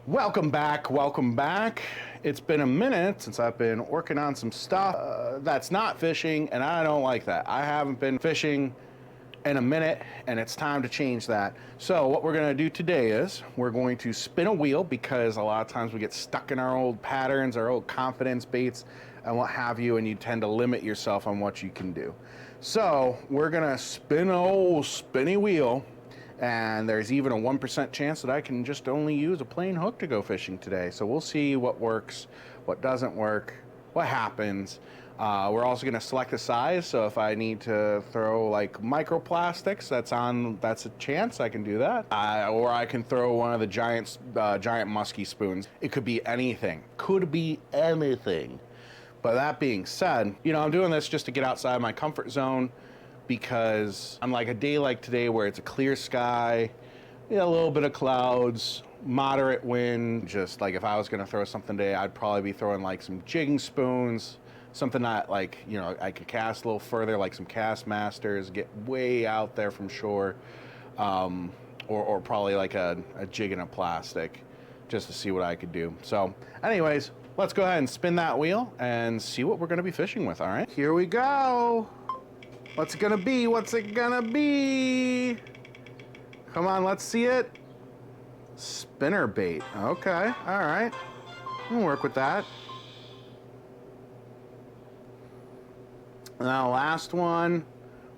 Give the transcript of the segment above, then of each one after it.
Welcome back, welcome back. It's been a minute since I've been working on some stuff that's not fishing, and I don't like that. I haven't been fishing in a minute, and it's time to change that. So what we're gonna do today is we're going to spin a wheel, because a lot of times we get stuck in our old patterns, our old confidence baits, and what have you, and you tend to limit yourself on what you can do. So we're gonna spin an old spinny wheel, and there's even a 1% chance that I can just only use a plain hook to go fishing today. So we'll see what works, what doesn't work, what happens. We're also going to select a size, so if I need to throw like microplastics, that's a chance I can do that. Or I can throw one of the giant musky spoons. It could be anything. Could be anything. But that being said, you know, I'm doing this just to get outside my comfort zone, because on like a day like today where it's a clear sky, a little bit of clouds, moderate wind, just like if I was gonna throw something today, I'd probably be throwing like some jigging spoons, something that like, you know, I could cast a little further, like some cast masters, get way out there from shore, or probably like a jig in a plastic, just to see what I could do. So anyways, let's go ahead and spin that wheel and see what we're gonna be fishing with, all right? Here we go. What's it gonna be? What's it gonna be? Come on, let's see it. Spinner bait. Okay, all right. We'll work with that. Now, last one.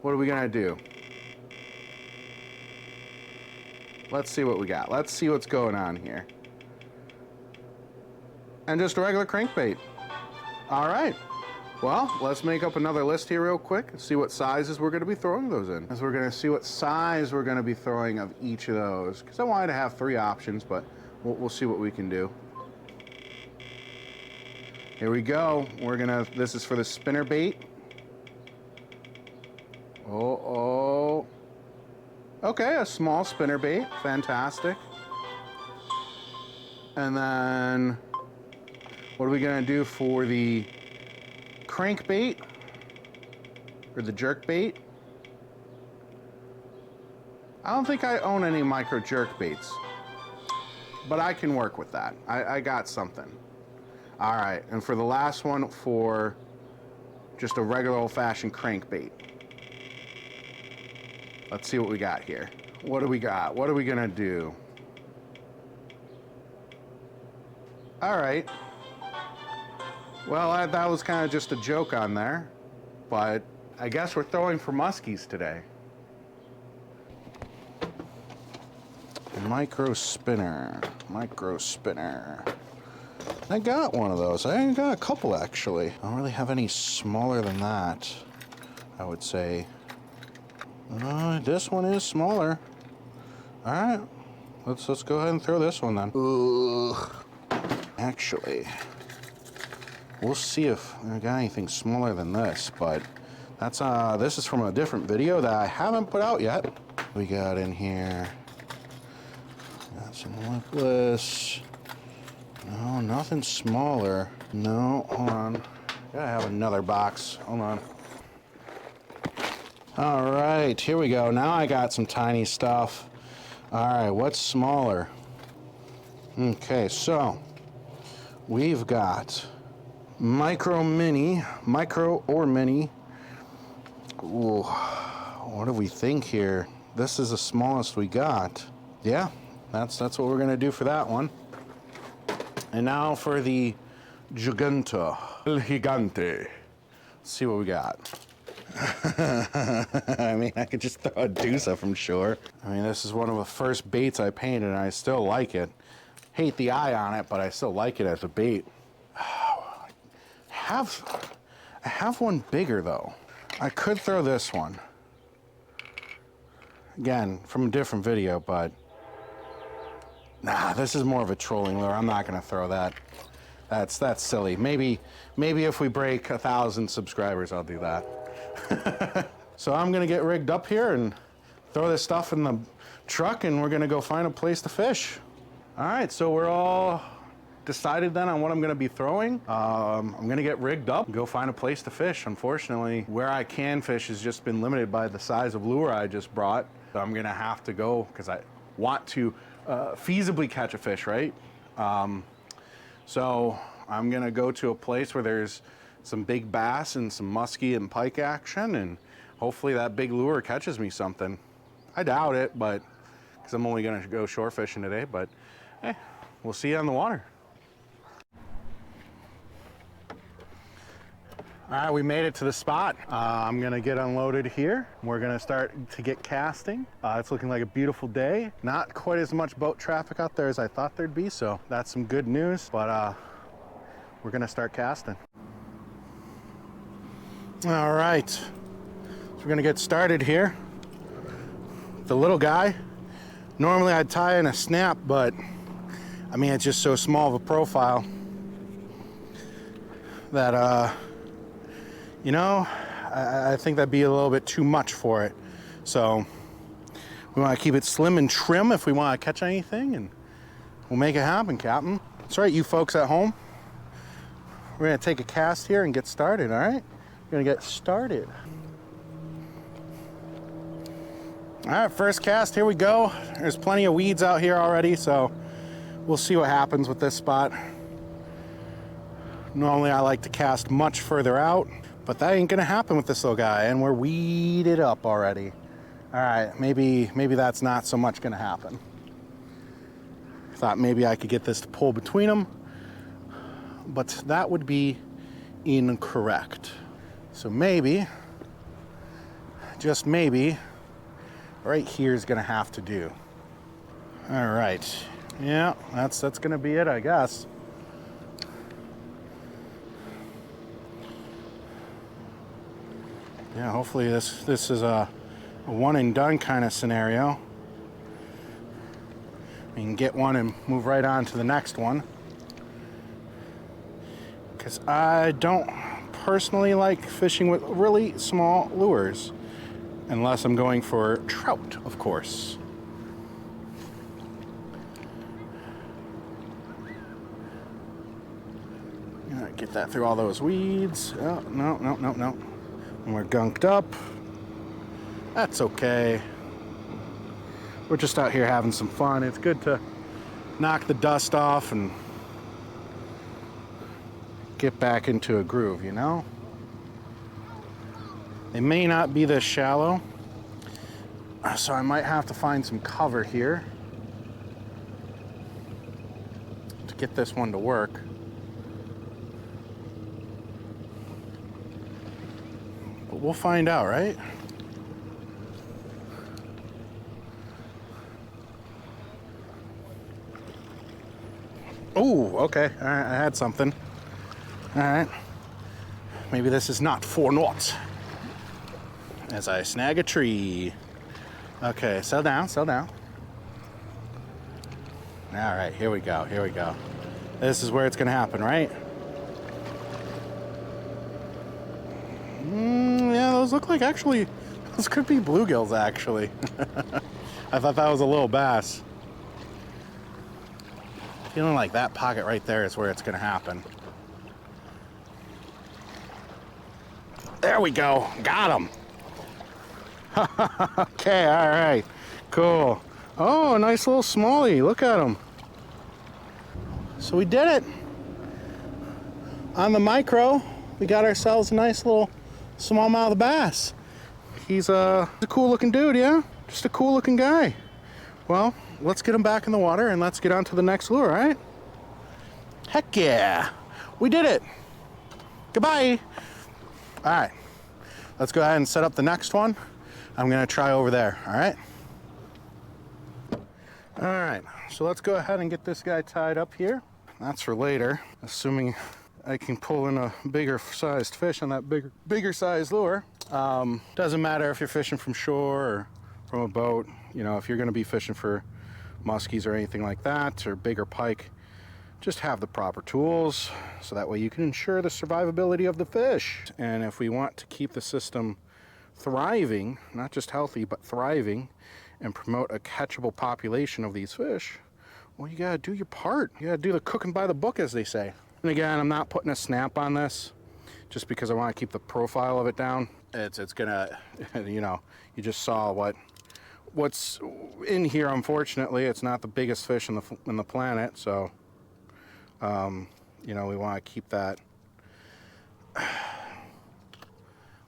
What are we gonna do? Let's see what we got. Let's see what's going on here. And just a regular crankbait. All right. Well, let's make up another list here real quick and see what sizes we're going to be throwing those in. As we're going to see what size we're going to be throwing of each of those, because I wanted to have 3 options, but we'll see what we can do. Here we go. This is for the spinner bait. Oh. Okay, a small spinner bait. Fantastic. And then what are we going to do for the crankbait, or the jerk bait? I don't think I own any micro jerk baits, but I can work with that. I got something. All right, and for the last one, for just a regular old-fashioned crankbait. Let's see what we got here. What do we got? What are we gonna do? All right. Well, that was kind of just a joke on there, but I guess we're throwing for muskies today. Micro spinner. I got one of those. I got a couple, actually. I don't really have any smaller than that, I would say. This one is smaller. All right, let's go ahead and throw this one then. Ugh. Actually, we'll see if I got anything smaller than this, but that's this is from a different video that I haven't put out yet. We got in here, got some lipless. No, nothing smaller. No, hold on. Gotta have another box. Hold on. All right, here we go. Now I got some tiny stuff. All right, what's smaller? Okay, so we've got micro or mini. Ooh, what do we think here? This is the smallest we got. Yeah, that's what we're gonna do for that one. And now for the Gigante. El Gigante. Let's see what we got. I mean, I could just throw a deucer from shore. I mean, this is one of the first baits I painted, and I still like it. Hate the eye on it, but I still like it as a bait. I have one bigger, though. I could throw this one. Again, from a different video, but nah, this is more of a trolling lure. I'm not gonna throw that. That's silly. Maybe if we break 1,000 subscribers, I'll do that. So I'm gonna get rigged up here and throw this stuff in the truck, and we're gonna go find a place to fish. All right, so we're all decided then on what I'm gonna be throwing. I'm gonna get rigged up and go find a place to fish. Unfortunately, where I can fish has just been limited by the size of lure I just brought. So I'm gonna have to go, because I want to feasibly catch a fish, right? So I'm gonna go to a place where there's some big bass and some musky and pike action, and hopefully that big lure catches me something. I doubt it, but because I'm only gonna go shore fishing today, but hey, we'll see you on the water. All right, we made it to the spot. I'm gonna get unloaded here. We're gonna start to get casting. It's looking like a beautiful day. Not quite as much boat traffic out there as I thought there'd be, so that's some good news, but we're gonna start casting. All right, so we're gonna get started here. The little guy, normally I'd tie in a snap, but I mean, it's just so small of a profile that, you know, I think that'd be a little bit too much for it. So we want to keep it slim and trim if we want to catch anything, and we'll make it happen, Captain. That's right, you folks at home. We're going to take a cast here and get started, all right? We're going to get started. All right, first cast, here we go. There's plenty of weeds out here already, so we'll see what happens with this spot. Normally I like to cast much further out, but that ain't gonna happen with this little guy, and we're weeded up already. All right, maybe that's not so much gonna happen. Thought maybe I could get this to pull between them, but that would be incorrect. So maybe, just maybe, right here is gonna have to do. All right, yeah, that's gonna be it, I guess. Yeah, hopefully this is a one and done kind of scenario. We can get one and move right on to the next one. Because I don't personally like fishing with really small lures. Unless I'm going for trout, of course. All right, get that through all those weeds. Oh, no. And we're gunked up. That's okay. We're just out here having some fun. It's good to knock the dust off and get back into a groove, you know? They may not be this shallow, so I might have to find some cover here to get this one to work. But we'll find out, right? Oh, okay. All right, I had something. All right. Maybe this is not for naught. As I snag a tree. Okay, settle down. All right, here we go. This is where it's gonna happen, right? Yeah, those look like actually, those could be bluegills actually. I thought that was a little bass. Feeling like that pocket right there is where it's gonna happen. There we go, got him. Okay, all right, cool. Oh, a nice little smallie, look at him. So we did it. On the micro, we got ourselves a nice little smallmouth bass. He's a cool looking dude, yeah? Just a cool looking guy. Well, let's get him back in the water and let's get on to the next lure, all right? Heck yeah, we did it. Goodbye. All right, let's go ahead and set up the next one. I'm gonna try over there, all right? All right, so let's go ahead and get this guy tied up here. That's for later, assuming I can pull in a bigger sized fish on that bigger sized lure. Doesn't matter if you're fishing from shore or from a boat. You know, if you're gonna be fishing for muskies or anything like that, or bigger pike, just have the proper tools so that way you can ensure the survivability of the fish. And if we want to keep the system thriving, not just healthy, but thriving, and promote a catchable population of these fish, well, you gotta do your part. You gotta do the cooking by the book, as they say. And again, I'm not putting a snap on this just because I want to keep the profile of it down. It's gonna, you know, you just saw what's in here. Unfortunately, it's not the biggest fish in the planet, so You know, we want to keep that.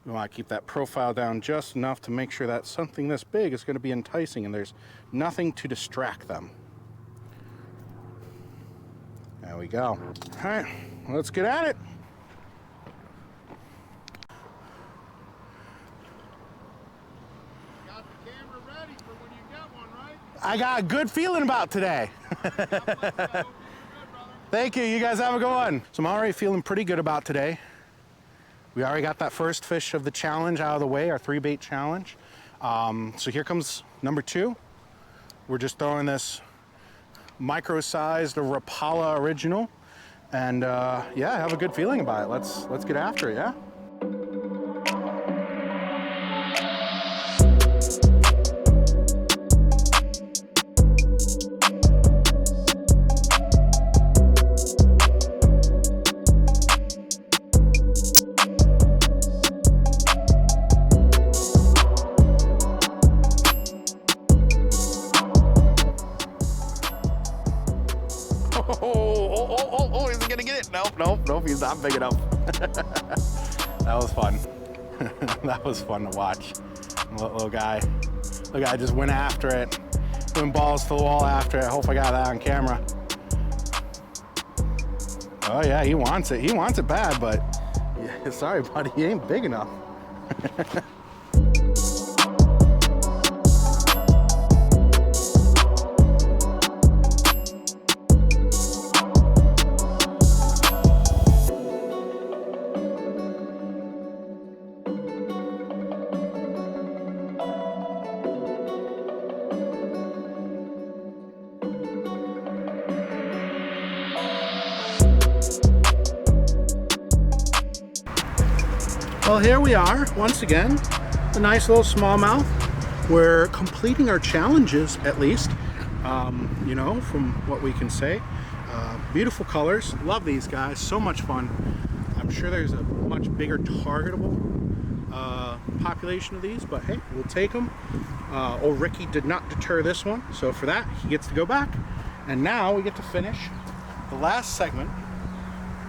We want to keep that profile down just enough to make sure that something this big is going to be enticing and there's nothing to distract them. There we go. All right, let's get at it. Got the camera ready for when you get one, right? I got a good feeling about today. Thank you. You guys have a good one. So I'm already feeling pretty good about today. We already got that first fish of the challenge out of the way, our 3-bait challenge. So here comes number 2. We're just throwing this micro-sized Rapala original, and yeah, I have a good feeling about it. Let's get after it, yeah? Oh, is he gonna get it? Nope, he's not big enough. That was fun. That was fun to watch. Little guy just went after it. Went balls to the wall after it. I hope I got that on camera. Oh yeah, he wants it. He wants it bad, but yeah, sorry buddy, he ain't big enough. Well, here we are, once again, a nice little smallmouth. We're completing our challenges, at least, you know, from what we can say. Beautiful colors, love these guys, so much fun. I'm sure there's a much bigger targetable population of these, but hey, we'll take them. Old Ricky did not deter this one, so for that, he gets to go back. And now we get to finish the last segment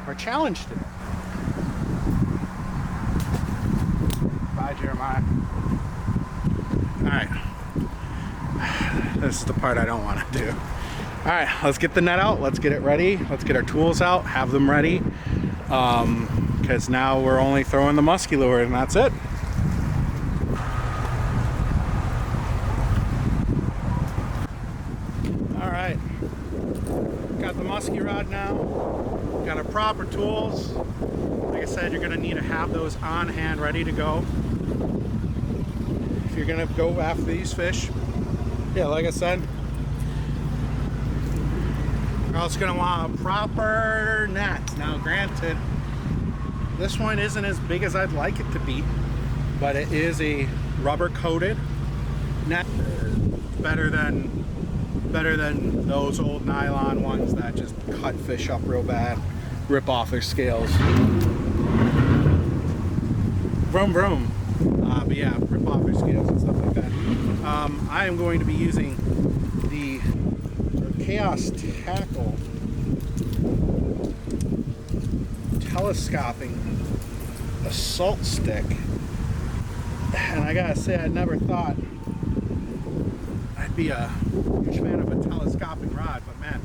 of our challenge today. Jeremiah. All right, this is the part I don't want to do. All right, let's get the net out, let's get it ready, let's get our tools out, have them ready, because now we're only throwing the musky lure and that's it. All right, got the musky rod now, got our proper tools. Like I said, you're gonna need to have those on hand, ready to go. If you're gonna go after these fish, yeah, like I said, you're also gonna want a proper net. Now, granted, this one isn't as big as I'd like it to be, but it is a rubber-coated net. Better than those old nylon ones that just cut fish up real bad, rip off their scales. Vroom vroom. But yeah, rip off their scales and stuff like that. I am going to be using the Chaos Tackle telescoping assault stick. And I gotta say, I never thought I'd be a huge fan of a telescoping rod, but man,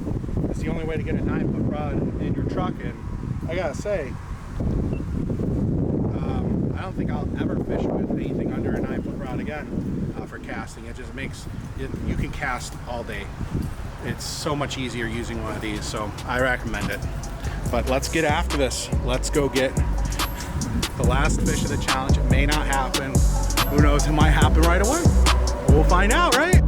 it's the only way to get a 9-foot rod in your truck. And I gotta say, I don't think I'll ever fish with anything under a 9-foot rod again for casting. It just makes it, you can cast all day. It's so much easier using one of these, so I recommend it. But let's get after this. Let's go get the last fish of the challenge. It may not happen. Who knows, it might happen right away. We'll find out, right?